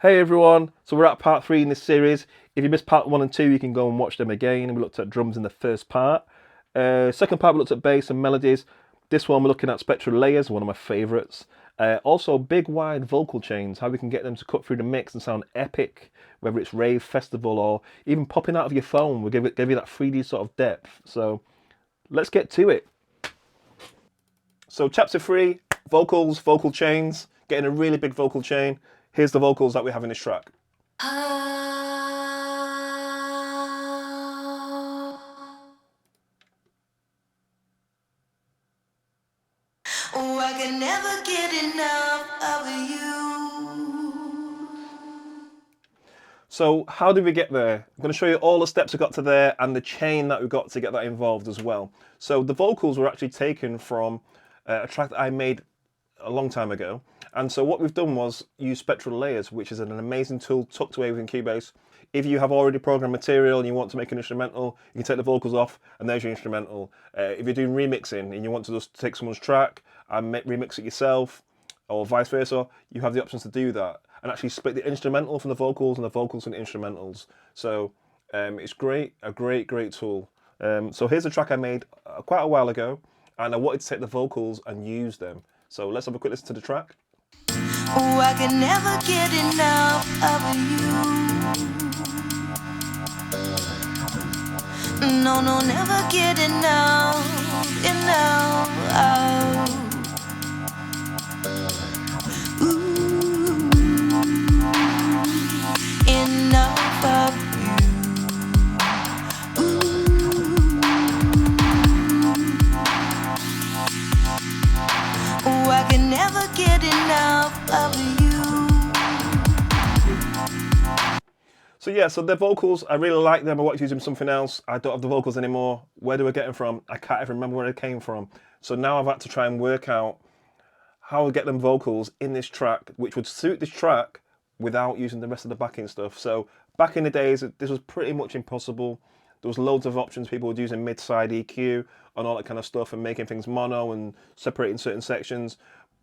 Hey everyone, so we're at part 3 in this series. If you missed part 1 and 2, you can go and watch them again. We looked at drums in the first part. Second part, we looked at bass and melodies. This one, we're looking at SpectraLayers, one of my favourites. Also, big wide vocal chains, how we can get them to cut through the mix and sound epic, whether it's rave, festival, or even popping out of your phone. We'll give you that 3D sort of depth. So let's get to it. So chapter 3, vocals, vocal chains, getting a really big vocal chain. Here's the vocals that we have in this track. Oh, I can never get enough of you. So how did we get there? I'm going to show you all the steps we got to there and the chain that we got to get that involved as well. So the vocals were actually taken from a track that I made a long time ago. And so what we've done was use SpectraLayers, which is an amazing tool tucked away within Cubase. If you have already programmed material and you want to make an instrumental, you can take the vocals off and there's your instrumental. If you're doing remixing and you want to just take someone's track and remix it yourself, or vice versa, you have the options to do that and actually split the instrumental from the vocals and the vocals from the instrumentals. So it's great, a great tool. So here's a track I made quite a while ago, and I wanted to take the vocals and use them. So let's have a quick listen to the track. Oh, I can never get enough of you. No, never get enough. Ooh, enough of you. Oh, I can never get enough of you. So yeah, so the vocals, I really like them. I want to use them for something else. I don't have the vocals anymore. Where do I get them from? I can't even remember where they came from. So now I've had to try and work out how to get them vocals in this track, which would suit this track without using the rest of the backing stuff. So back in the days, this was pretty much impossible. There was loads of options. People were using mid-side EQ and all that kind of stuff and making things mono and separating certain sections.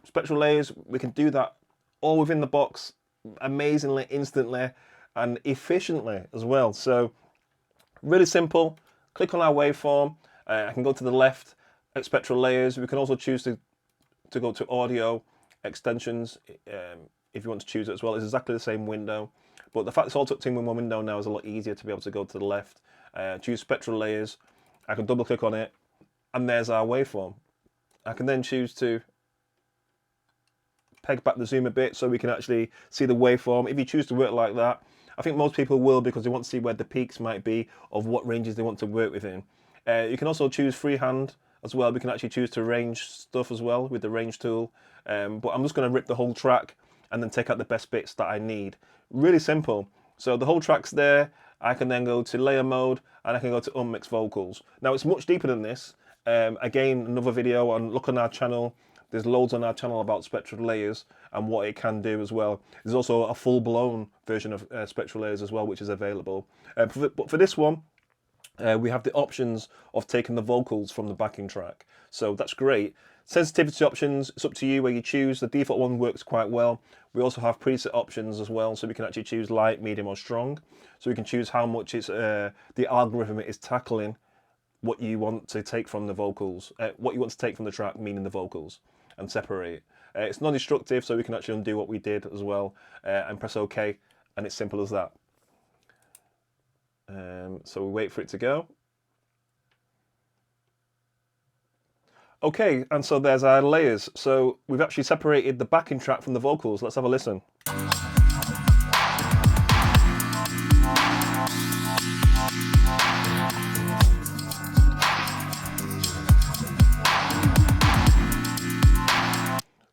SpectraLayers, we can do that all within the box amazingly, instantly, and efficiently as well. So really simple. Click on our waveform. I can go to the left at SpectraLayers. We can also choose to go to audio extensions if you want to choose it as well. It's exactly the same window, but the fact it's all tucked in one window now is a lot easier to be able to go to the left. Choose SpectraLayers. I can double click on it, and there's our waveform. I can then choose to peg back the zoom a bit so we can actually see the waveform. If you choose to work like that, I think most people will, because they want to see where the peaks might be of what ranges they want to work within. You can also choose freehand as well. We can actually choose to range stuff as well with the range tool. But I'm just going to rip the whole track and then take out the best bits that I need. Really simple. So the whole track's there. I can then go to layer mode and I can go to unmix vocals. Now it's much deeper than this. Again, another video on, look on our channel. There's loads on our channel about SpectraLayers and what it can do as well. There's also a full-blown version of SpectraLayers as well, which is available. But for this one, we have the options of taking the vocals from the backing track. So that's great. Sensitivity options, it's up to you where you choose. The default one works quite well. We also have preset options as well, so we can actually choose light, medium or strong. So we can choose how much it's the algorithm is tackling what you want to take from the vocals, what you want to take from the track, meaning the vocals, and separate it. It's non-destructive, so we can actually undo what we did as well and press OK, and it's simple as that. So we wait for it to go. Okay, and so there's our layers. So we've actually separated the backing track from the vocals. Let's have a listen.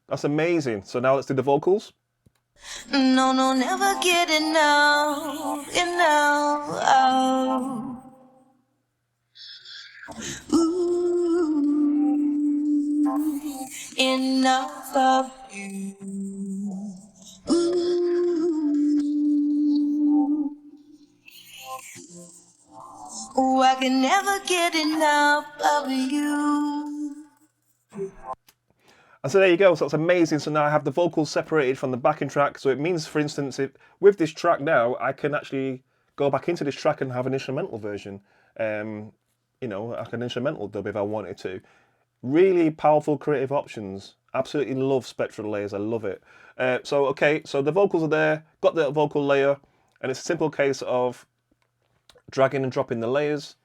That's amazing. So now let's do the vocals. No, never get enough. Ooh, enough of you. Ooh. Oh, I can never get enough of you. And so there you go, so that's amazing. So now I have the vocals separated from the backing track. So it means, for instance, if with this track now, I can actually go back into this track and have an instrumental version. You know, like an instrumental dub if I wanted to. Really powerful creative options. Absolutely love SpectraLayers, I love it. Okay, so the vocals are there, got the vocal layer, and it's a simple case of dragging and dropping the layers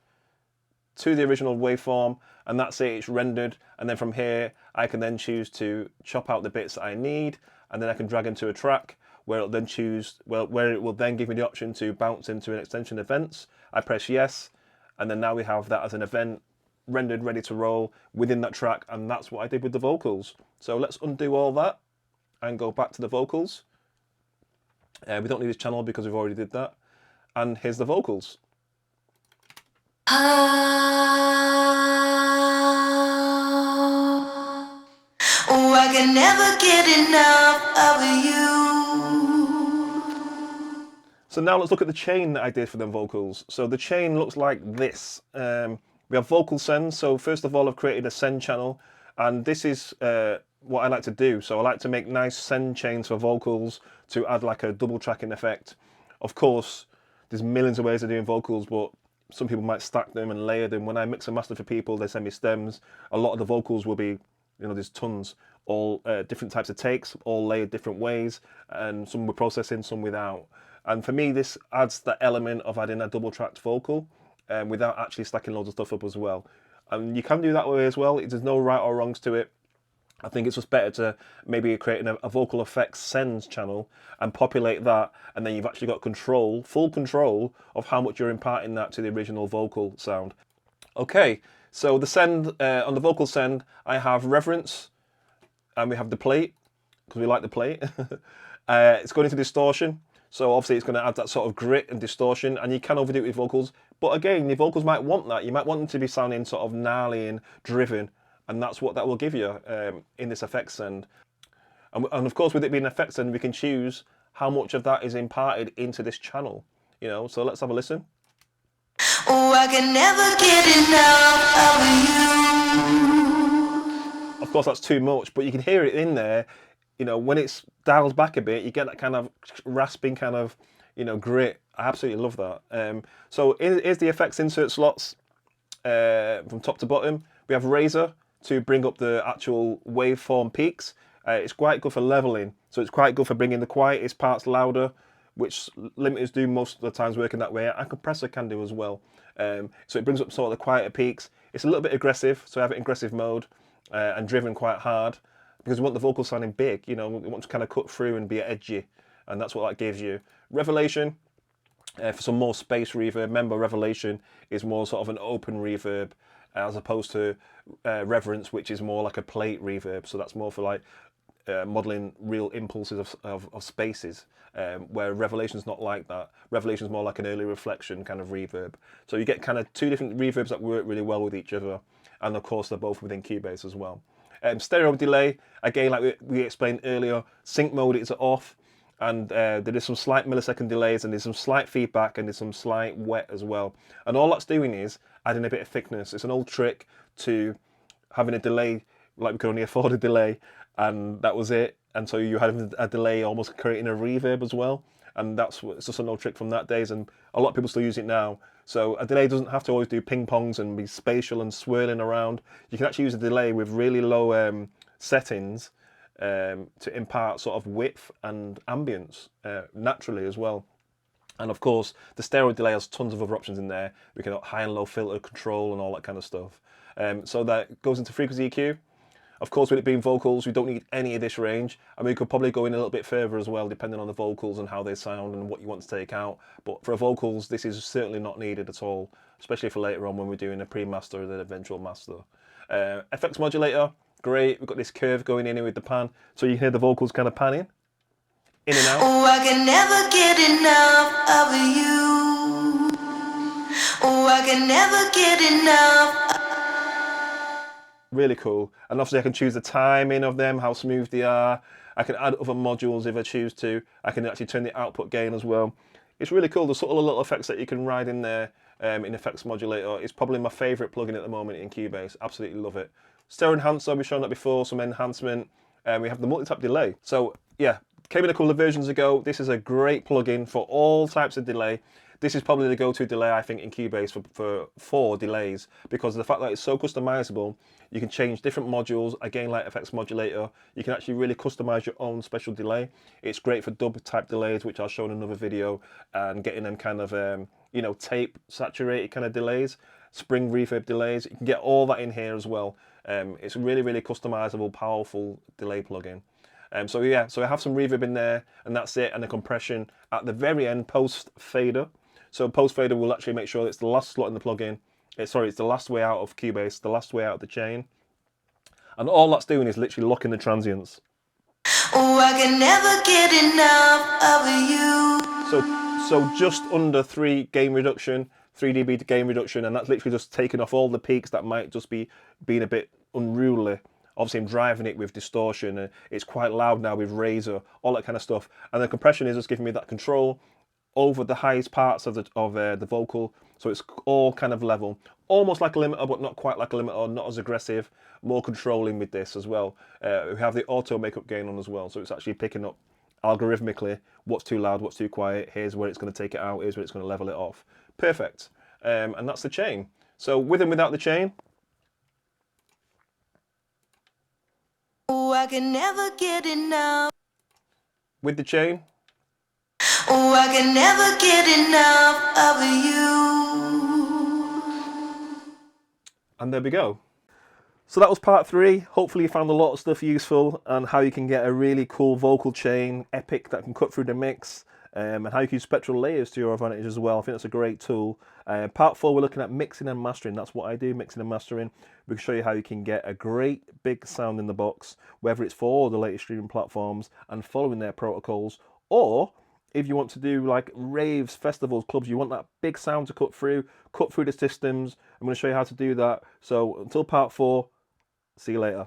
to the original waveform, and that's it, it's rendered. And then from here, I can then choose to chop out the bits that I need, and then I can drag into a track where it'll then choose, well, where it will then give me the option to bounce into an extension events. I press yes, and then now we have that as an event rendered, ready to roll within that track, and that's what I did with the vocals. So let's undo all that and go back to the vocals. We don't need this channel because we've already did that. And here's the vocals. Oh, I can never get enough of you. So now let's look at the chain that I did for them vocals. So the chain looks like this. We have vocal sends. So first of all, I've created a send channel, and this is what I like to do. So I like to make nice send chains for vocals to add like a double tracking effect. Of course, there's millions of ways of doing vocals, but some people might stack them and layer them. When I mix and master for people, they send me stems. A lot of the vocals will be, you know, there's tons, all different types of takes, all layered different ways, and some with processing, some without. And for me, this adds that element of adding a double tracked vocal without actually stacking loads of stuff up as well. And you can do that way as well. There's no right or wrongs to it. I think it's just better to maybe create a vocal effects sends channel and populate that, and then you've actually got control, full control of how much you're imparting that to the original vocal sound. Okay, so the send, on the vocal send, I have reverence, and we have the plate, because we like the plate. It's going into distortion, so obviously it's going to add that sort of grit and distortion, and you can overdo it with vocals, but again, your vocals might want that. You might want them to be sounding sort of gnarly and driven, and that's what that will give you in this effects send. And of course, with it being an effects send, we can choose how much of that is imparted into this channel. You know, so let's have a listen. Oh, I can never get enough of you. Of course, that's too much, but you can hear it in there. You know, when it's dialed back a bit, you get that kind of rasping kind of, you know, grit. I absolutely love that. So here's the effects insert slots from top to bottom. We have Razor to bring up the actual waveform peaks. It's quite good for leveling, so it's quite good for bringing the quietest parts louder, which limiters do most of the times working that way. A compressor can do as well. So it brings up sort of the quieter peaks. It's a little bit aggressive, so I have it in aggressive mode and driven quite hard because we want the vocal sounding big. You know, we want to kind of cut through and be edgy, and that's what that gives you. Revelation for some more space reverb. Remember, Revelation is more sort of an open reverb, as opposed to Reverence, which is more like a plate reverb. So that's more for like modeling real impulses of spaces, where Revelation's not like that. Revelation's more like an early reflection kind of reverb. So you get kind of two different reverbs that work really well with each other, and of course they're both within Cubase as well. Stereo delay, again, like we explained earlier, sync mode is off, and there is some slight millisecond delays, and there's some slight feedback, and there's some slight wet as well. And all that's doing is adding a bit of thickness. It's an old trick to having a delay, like we could only afford a delay, and that was it. And so you had a delay almost creating a reverb as well. And it's just an old trick from that days, and a lot of people still use it now. So a delay doesn't have to always do ping pongs and be spatial and swirling around. You can actually use a delay with really low settings to impart sort of width and ambience naturally as well. And of course, the stereo delay has tons of other options in there. We can have high and low filter control and all that kind of stuff. So that goes into frequency EQ. Of course, with it being vocals, we don't need any of this range. I mean, we could probably go in a little bit further as well, depending on the vocals and how they sound and what you want to take out. But for vocals, this is certainly not needed at all, especially for later on when we're doing a pre-master and an eventual master. FX modulator, great. We've got this curve going in here with the pan, so you hear the vocals kind of panning in and out. Oh, I can never get enough of you. Oh, I can never get enough. Really cool. And obviously I can choose the timing of them, how smooth they are. I can add other modules if I choose to. I can actually turn the output gain as well. It's really cool. The sort of little effects that you can ride in there in Effects Modulator. It's probably my favourite plugin at the moment in Cubase. Absolutely love it. Stereo enhancer, we've shown that before, some enhancement. We have the multi-tap delay. So yeah, came in a couple of versions ago. This is a great plugin for all types of delay. This is probably the go-to delay, I think, in Cubase for delays, because of the fact that it's so customizable. You can change different modules, a gain light effects modulator. You can actually really customize your own special delay. It's great for dub type delays, which I'll show in another video, and getting them kind of, you know, tape saturated kind of delays, spring reverb delays. You can get all that in here as well. It's a really, really customizable, powerful delay plugin. So yeah, so I have some reverb in there, and that's it, and the compression at the very end, post fader. So post fader will actually make sure it's the last slot in the plugin. It's the last way out of Cubase, the last way out of the chain. And all that's doing is literally locking the transients. Oh, I can never get enough of you. So just under 3 gain reduction, 3 dB to gain reduction, and that's literally just taking off all the peaks that might just be being a bit unruly. Obviously, I'm driving it with distortion, and it's quite loud now with Razor, all that kind of stuff. And the compression is just giving me that control over the highest parts of the vocal, so it's all kind of level, almost like a limiter, but not quite like a limiter, not as aggressive, more controlling with this as well. We have the auto makeup gain on as well, so it's actually picking up algorithmically what's too loud, what's too quiet. Here's where it's going to take it out, here's where it's going to level it off. Perfect. And that's the chain. So with and without the chain. Oh, I can never get enough. With the chain. Oh, I can never get enough of you. And there we go. So that was part 3. Hopefully you found a lot of stuff useful, and how you can get a really cool vocal chain, epic, that can cut through the mix, and how you can use SpectraLayers to your advantage as well. I think that's a great tool. Part 4, we're looking at mixing and mastering. That's what I do, mixing and mastering. We can show you how you can get a great big sound in the box, whether it's for the latest streaming platforms and following their protocols, or if you want to do like raves, festivals, clubs, you want that big sound to cut through the systems. I'm going to show you how to do that. So until part 4, see you later.